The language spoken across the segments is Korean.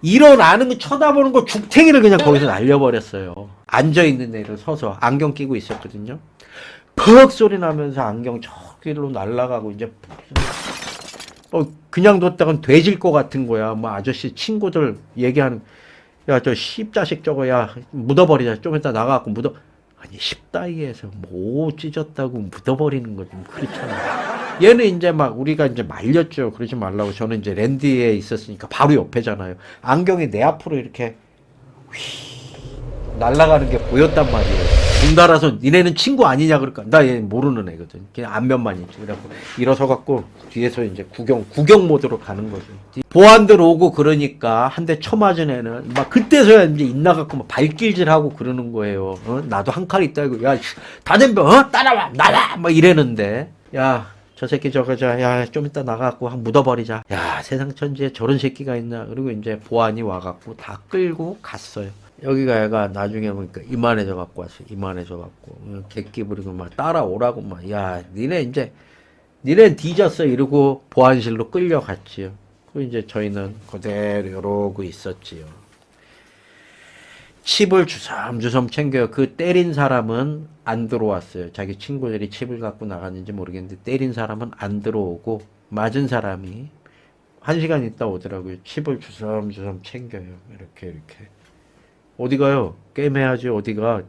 일어나는 거 쳐다보는 거 죽탱이를 그냥 거기서 날려버렸어요. 앉아있는 애를 서서 안경 끼고 있었거든요. 퍽 소리 나면서 안경 저기로 날아가고 이제 그냥 뒀다간 돼질 것 같은 거야. 뭐 아저씨 친구들 얘기하는 야 저 씹자식 저거 야 묻어버리자. 좀 이따 나가갖고 묻어. 아니 십다이에서 뭐 찢었다고 묻어버리는 거 좀 그렇잖아. 얘는 이제 막 우리가 이제 말렸죠. 그러지 말라고. 저는 이제 랜드에 있었으니까 바로 옆에잖아요. 안경이 내 앞으로 이렇게 날아가는 게 보였단 말이에요. 둥달아서 니네는 친구 아니냐 그럴까? 나 얘 모르는 애거든. 그냥 안면만 있지. 그래갖고 일어서 갖고 뒤에서 이제 구경 모드로 가는 거죠. 보안들 오고 그러니까 한 대 쳐맞은 애는 막 그때서야 이제 인나갖고 막 발길질하고 그러는 거예요. 나도 한 칼 있다 이거. 야, 다 덤벼. 따라와, 나와. 막 이래는데 야. 저 새끼 야, 좀 이따 나가갖고 한 묻어버리자. 야, 세상 천지에 저런 새끼가 있나. 그리고 이제 보안이 와갖고 다 끌고 갔어요. 여기가 애가 나중에 보니까 이만해져 갖고 왔어. 이만해져 갖고. 객기 부리고 막 따라오라고 막. 야, 니네 뒤졌어. 이러고 보안실로 끌려갔지요. 그리고 이제 저희는 그대로 이러고 있었지요. 칩을 주섬주섬 챙겨요. 그 때린 사람은 안 들어왔어요. 자기 친구들이 칩을 갖고 나갔는지 모르겠는데 때린 사람은 안 들어오고 맞은 사람이 1시간 있다 오더라고요. 칩을 주섬주섬 챙겨요. 이렇게. 어디 가요? 게임해야지. 어디가?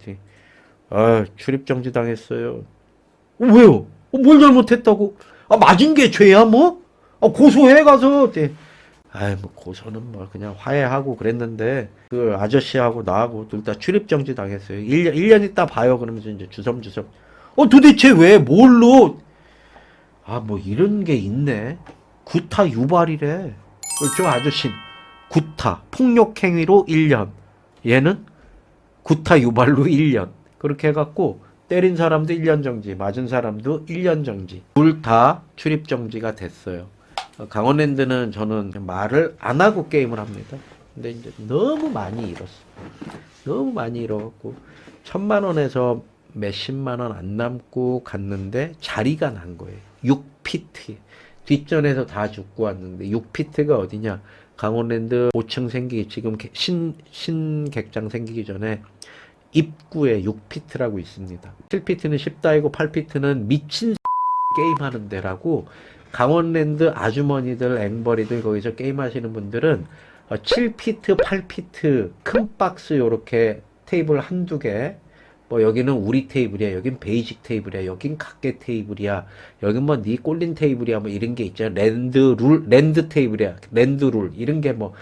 아, 출입정지 당했어요. 왜요? 뭘 잘못했다고? 아, 맞은 게 죄야 뭐? 아, 고소해 가서. 아이, 뭐 고소는 뭐 그냥 화해하고 그랬는데 그 아저씨하고 나하고 둘 다 출입정지 당했어요. 1년 있다 봐요. 그러면서 이제 주섬주섬. 도대체 왜 뭘로? 아, 뭐 이런 게 있네. 구타 유발이래. 저 아저씨 구타 폭력행위로 1년. 얘는 구타 유발로 1년. 그렇게 해갖고 때린 사람도 1년 정지, 맞은 사람도 1년 정지. 둘 다 출입정지가 됐어요. 강원랜드는 저는 말을 안 하고 게임을 합니다. 근데 이제 너무 많이 잃었어. 너무 많이 잃어갖고 1,000만 원에서 몇십만 원 안 남고 갔는데 자리가 난 거예요. 6피트. 뒷전에서 다 죽고 왔는데 6피트가 어디냐? 강원랜드 5층 생기기 지금 신객장 생기기 전에 입구에 6피트라고 있습니다. 7피트는 10다이고 8피트는 미친 게임하는 데라고. 강원랜드 아주머니들, 앵벌이들 거기서 게임하시는 분들은 7피트, 8피트 큰 박스 요렇게 테이블 한두 개, 뭐 여기는 우리 테이블이야, 여긴 베이직 테이블이야, 여긴 각계 테이블이야, 여긴 뭐 니 꼴린 테이블이야, 뭐 이런 게 있잖아. 랜드 테이블이야, 랜드 룰 이런 게 뭐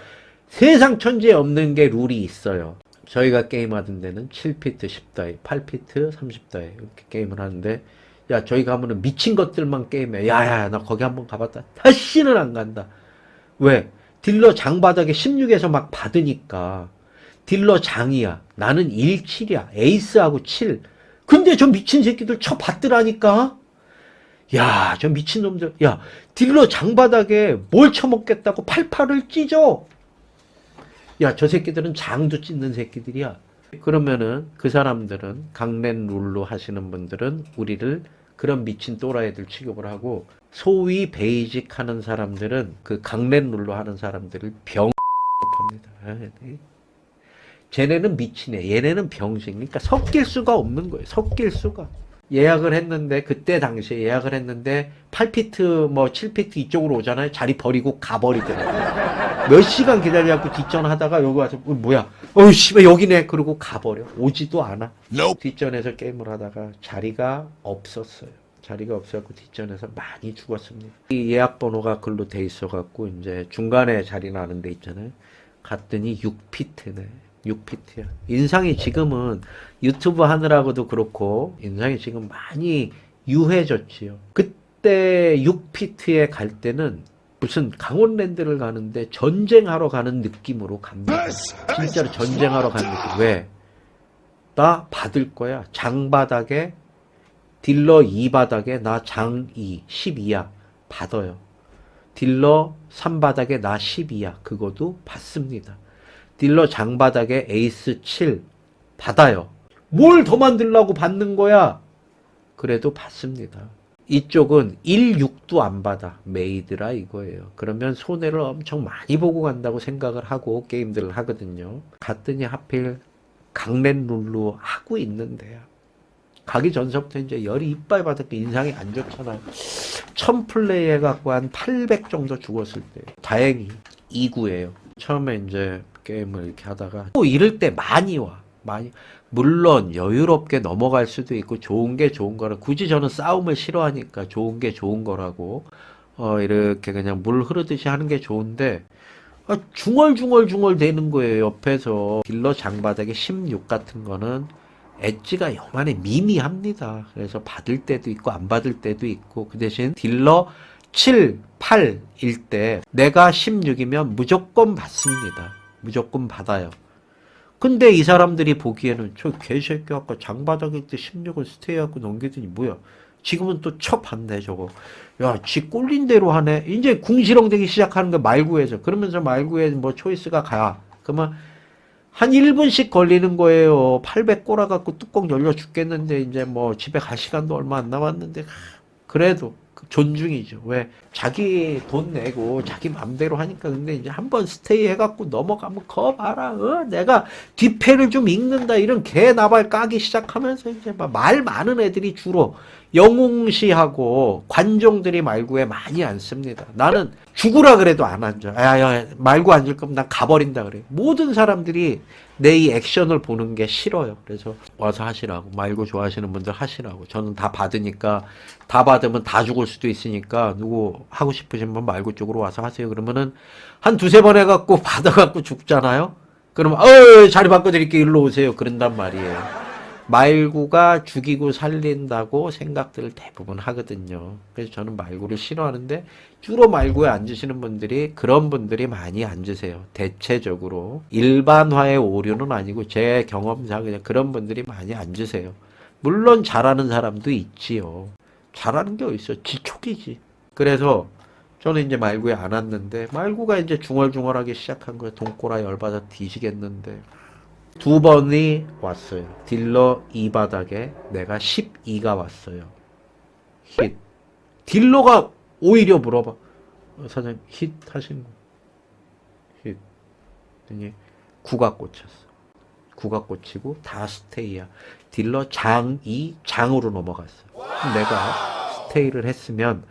세상 천지에 없는 게 룰이 있어요. 저희가 게임하던 데는 7피트 10다이, 8피트 30다이 이렇게 게임을 하는데 야, 저희 가면은 미친 것들만 게임해. 야야, 나 거기 한번 가봤다. 다시는 안 간다. 왜? 딜러 장바닥에 16에서 막 받으니까. 딜러 장이야. 나는 1, 7이야. 에이스하고 7. 근데 저 미친 새끼들 쳐 받더라니까. 야, 저 미친 놈들. 야, 딜러 장바닥에 뭘 쳐먹겠다고 88을 찢어. 야, 저 새끼들은 장도 찢는 새끼들이야. 그러면은 그 사람들은 강랜 룰로 하시는 분들은 우리를 그런 미친 또라이들 취급을 하고 소위 베이직 하는 사람들은 그 강랜 룰로 하는 사람들을 병합니다. 쟤네는 미치네. 얘네는 병신. 그러니까 섞일 수가 없는 거예요. 섞일 수가. 예약을 했는데 그때 당시에 예약을 했는데 8피트 뭐 7피트 이쪽으로 오잖아요. 자리 버리고 가버리더라고요. 몇 시간 기다려갖고 뒷전하다가 여기 와서 뭐야 씨발 여기네 그러고 가버려. 오지도 않아. 뒷전에서 게임을 하다가 자리가 없었어요. 자리가 없어갖고 뒷전에서 많이 죽었습니다. 이 예약 번호가 글로 돼 있어갖고 이제 중간에 자리 나는 데 있잖아요. 갔더니 6피트네. 6피트야. 인상이 지금은 유튜브 하느라고도 그렇고 인상이 지금 많이 유해졌지요. 그때 6피트에 갈 때는 무슨 강원랜드를 가는데 전쟁하러 가는 느낌으로 갑니다. 진짜로 전쟁하러 가는 느낌. 왜? 나 받을 거야. 장바닥에 딜러 2바닥에 나 장 2, 12야. 받아요. 딜러 3바닥에 나 12야. 그것도 받습니다. 딜러 장바닥에 에이스 7 받아요. 뭘 더 만들려고 받는 거야? 그래도 받습니다. 이쪽은 1/6도 안 받아. 메이드라 이거예요. 그러면 손해를 엄청 많이 보고 간다고 생각을 하고 게임들을 하거든요. 갔더니 하필 강랜 룰로 하고 있는데요. 가기 전서부터 이제 열이 이빨 받았고 인상이 안 좋잖아요. 1000플레이 해갖고 한 800 정도 죽었을 때. 다행히 2구예요. 처음에 이제 게임을 이렇게 하다가 또 이럴 때 많이 와. 많이. 물론 여유롭게 넘어갈 수도 있고 좋은 게 좋은 거라. 굳이 저는 싸움을 싫어하니까 좋은 게 좋은 거라고 이렇게 그냥 물 흐르듯이 하는 게 좋은데 중얼중얼 되는 거예요. 옆에서 딜러 장바닥에 16 같은 거는 엣지가 요만해 미미합니다. 그래서 받을 때도 있고 안 받을 때도 있고 그 대신 딜러 7, 8일 때 내가 16이면 무조건 받습니다. 무조건 받아요. 근데 이 사람들이 보기에는 저 개새끼 아까 장바닥일 때 16을 스테이하고 넘기더니 뭐야. 지금은 또 쳐 봤네 저거. 야, 지 꼴린 대로 하네. 이제 궁시렁대기 시작하는 거 말구에서. 그러면서 말구에 뭐 초이스가 가. 그러면 한 1분씩 걸리는 거예요. 800 꼬라갖고 뚜껑 열려 죽겠는데 이제 뭐 집에 갈 시간도 얼마 안 남았는데 그래도 존중이죠. 왜? 자기 돈 내고 자기 맘대로 하니까. 근데 이제 한번 스테이 해갖고 넘어가면 거 봐라. 내가 뒷패를 좀 읽는다. 이런 개 나발 까기 시작하면서 이제 막 말 많은 애들이 주로 영웅시하고 관종들이 말구에 많이 앉습니다. 나는 죽으라 그래도 안 앉아. 야, 말구 앉을 거면 난 가버린다 그래. 모든 사람들이 내 이 액션을 보는 게 싫어요. 그래서 와서 하시라고. 말구 좋아하시는 분들 하시라고. 저는 다 받으니까 다 받으면 다 죽을 수도 있으니까 누구 하고 싶으신 분 말구 쪽으로 와서 하세요. 그러면은 한 두세 번 해갖고 받아갖고 죽잖아요. 그러면 자리 바꿔드릴게요. 일로 오세요. 그런단 말이에요. 말구가 죽이고 살린다고 생각들을 대부분 하거든요. 그래서 저는 말구를 싫어하는데 주로 말구에 앉으시는 분들이 그런 분들이 많이 앉으세요. 대체적으로 일반화의 오류는 아니고 제 경험상 그냥 그런 분들이 많이 앉으세요. 물론 잘하는 사람도 있지요. 잘하는 게 어딨어. 지촉이지. 그래서 저는 이제 말구에 안 앉는데 말구가 이제 중얼중얼하기 시작한 거예요. 돈꼬라 열받아 뒤지겠는데. 두 번이 왔어요. 딜러 2바닥에 내가 12가 왔어요. 힛. 딜러가 오히려 물어봐. 사장님 힛 하신 거. 힛. 그랬더니 9가 꽂혔어. 9가 꽂히고 다 스테이야. 딜러 장 2, 장으로 넘어갔어. 내가 스테이를 했으면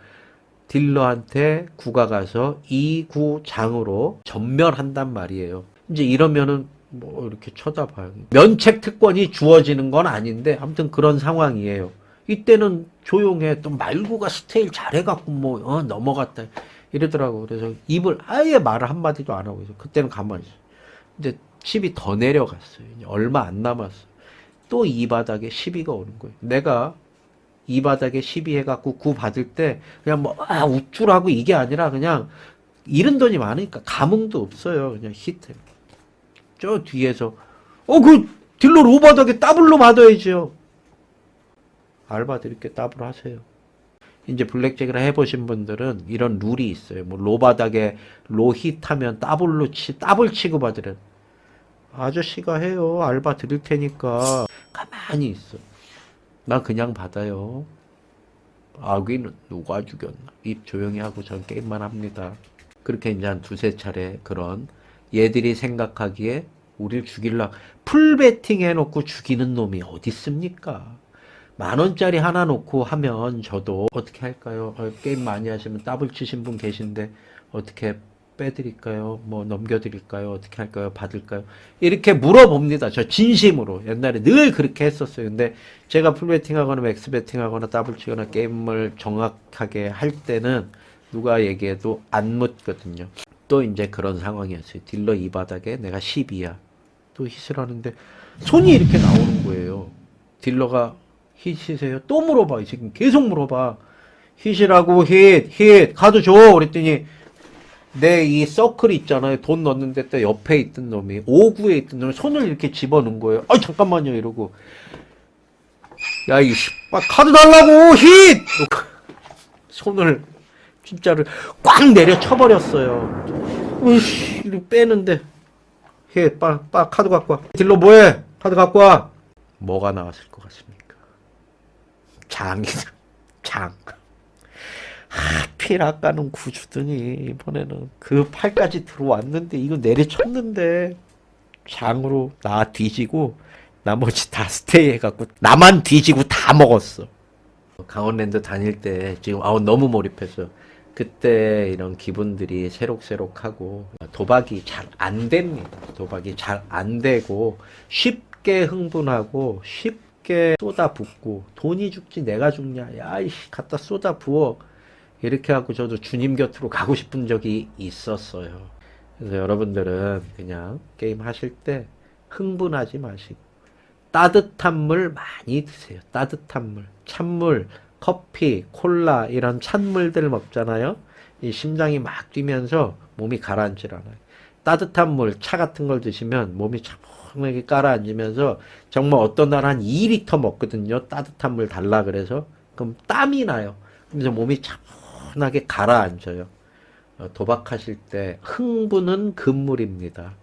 딜러한테 9가 가서 2, 9 장으로 전멸한단 말이에요. 이제 이러면은 뭐 이렇게 쳐다봐요. 면책 특권이 주어지는 건 아닌데 아무튼 그런 상황이에요. 이때는 조용해. 또 말구가 스테이를 잘해갖고 뭐 넘어갔다 이러더라고. 그래서 입을 아예 말을 한마디도 안 하고 있어. 그때는 가만히 있어. 이제 10이 더 내려갔어요. 이제 얼마 안 남았어. 또 이 바닥에 12가 오는 거예요. 내가 이 바닥에 12 해갖고 9 받을 때 그냥 뭐 우쭐하고 이게 아니라 그냥 잃은 돈이 많으니까 감흥도 없어요. 그냥 히트. 저 뒤에서 그 딜러 로바닥에 더블로 받아야죠. 알바들 이렇게 더블 하세요. 이제 블랙잭을 해보신 분들은 이런 룰이 있어요. 뭐 로바닥에 로히트하면 더블 취급받으래. 아저씨가 해요. 알바 드릴 테니까 가만히 있어. 나 그냥 받아요. 아귀는 누가 죽였나. 입 조용히 하고 전 게임만 합니다. 그렇게 이제 한 두세 차례 그런 얘들이 생각하기에 우리를 죽일라. 풀베팅 해놓고 죽이는 놈이 어디 있습니까? 10,000원짜리 하나 놓고 하면 저도 어떻게 할까요? 게임 많이 하시면 더블 치신 분 계신데 어떻게 빼드릴까요? 뭐 넘겨드릴까요? 어떻게 할까요? 받을까요? 이렇게 물어봅니다. 저 진심으로. 옛날에 늘 그렇게 했었어요. 근데 제가 풀베팅 하거나 맥스베팅 하거나 더블 치거나 게임을 정확하게 할 때는 누가 얘기해도 안 묻거든요. 또 이제 그런 상황이었어요. 딜러 이 바닥에 내가 12야. 또 힛을 하는데 손이 이렇게 나오는 거예요. 딜러가 힛이세요? 또 물어봐. 지금 계속 물어봐. 힛이라고 힛 카드 줘. 그랬더니 내 이 서클이 있잖아요. 돈 넣는데 또 옆에 있던 놈이 5구에 있던 놈이 손을 이렇게 집어넣은 거예요. 잠깐만요 이러고 야 이 카드 달라고 힛! 손을 진짜를 꽉 내려 쳐버렸어요. 으씨, 빼는데 힛, 카드 갖고 와. 딜러 뭐해? 카드 갖고 와. 뭐가 나왔을 것 같습니까? 장이다. 장. 하필 아까는 9 주더니 이번에는 그 8까지 들어왔는데 이거 내리쳤는데 장으로 나 뒤지고 나머지 다 스테이 해갖고 나만 뒤지고 다 먹었어. 강원랜드 다닐 때 지금 너무 몰입했어. 그때 이런 기분들이 새록새록하고 도박이 잘 안 됩니다. 도박이 잘 안 되고 쉽게 흥분하고 쉽게 쏟아붓고 돈이 죽지 내가 죽냐 야이씨 갖다 쏟아부어 이렇게 하고 저도 주님 곁으로 가고 싶은 적이 있었어요. 그래서 여러분들은 그냥 게임 하실 때 흥분하지 마시고 따뜻한 물 많이 드세요. 따뜻한 물, 찬물, 커피, 콜라 이런 찬물들 먹잖아요. 이 심장이 막 뛰면서 몸이 가라앉질 않아요. 따뜻한 물, 차 같은 걸 드시면 몸이 차분하게 가라앉으면서 정말 어떤 날 한 2리터 먹거든요. 따뜻한 물 달라 그래서. 그럼 땀이 나요. 그래서 몸이 차분하게 가라앉아요. 도박하실 때 흥분은 금물입니다.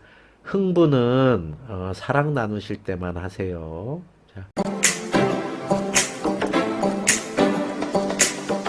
흥분은 사랑 나누실 때만 하세요. 자.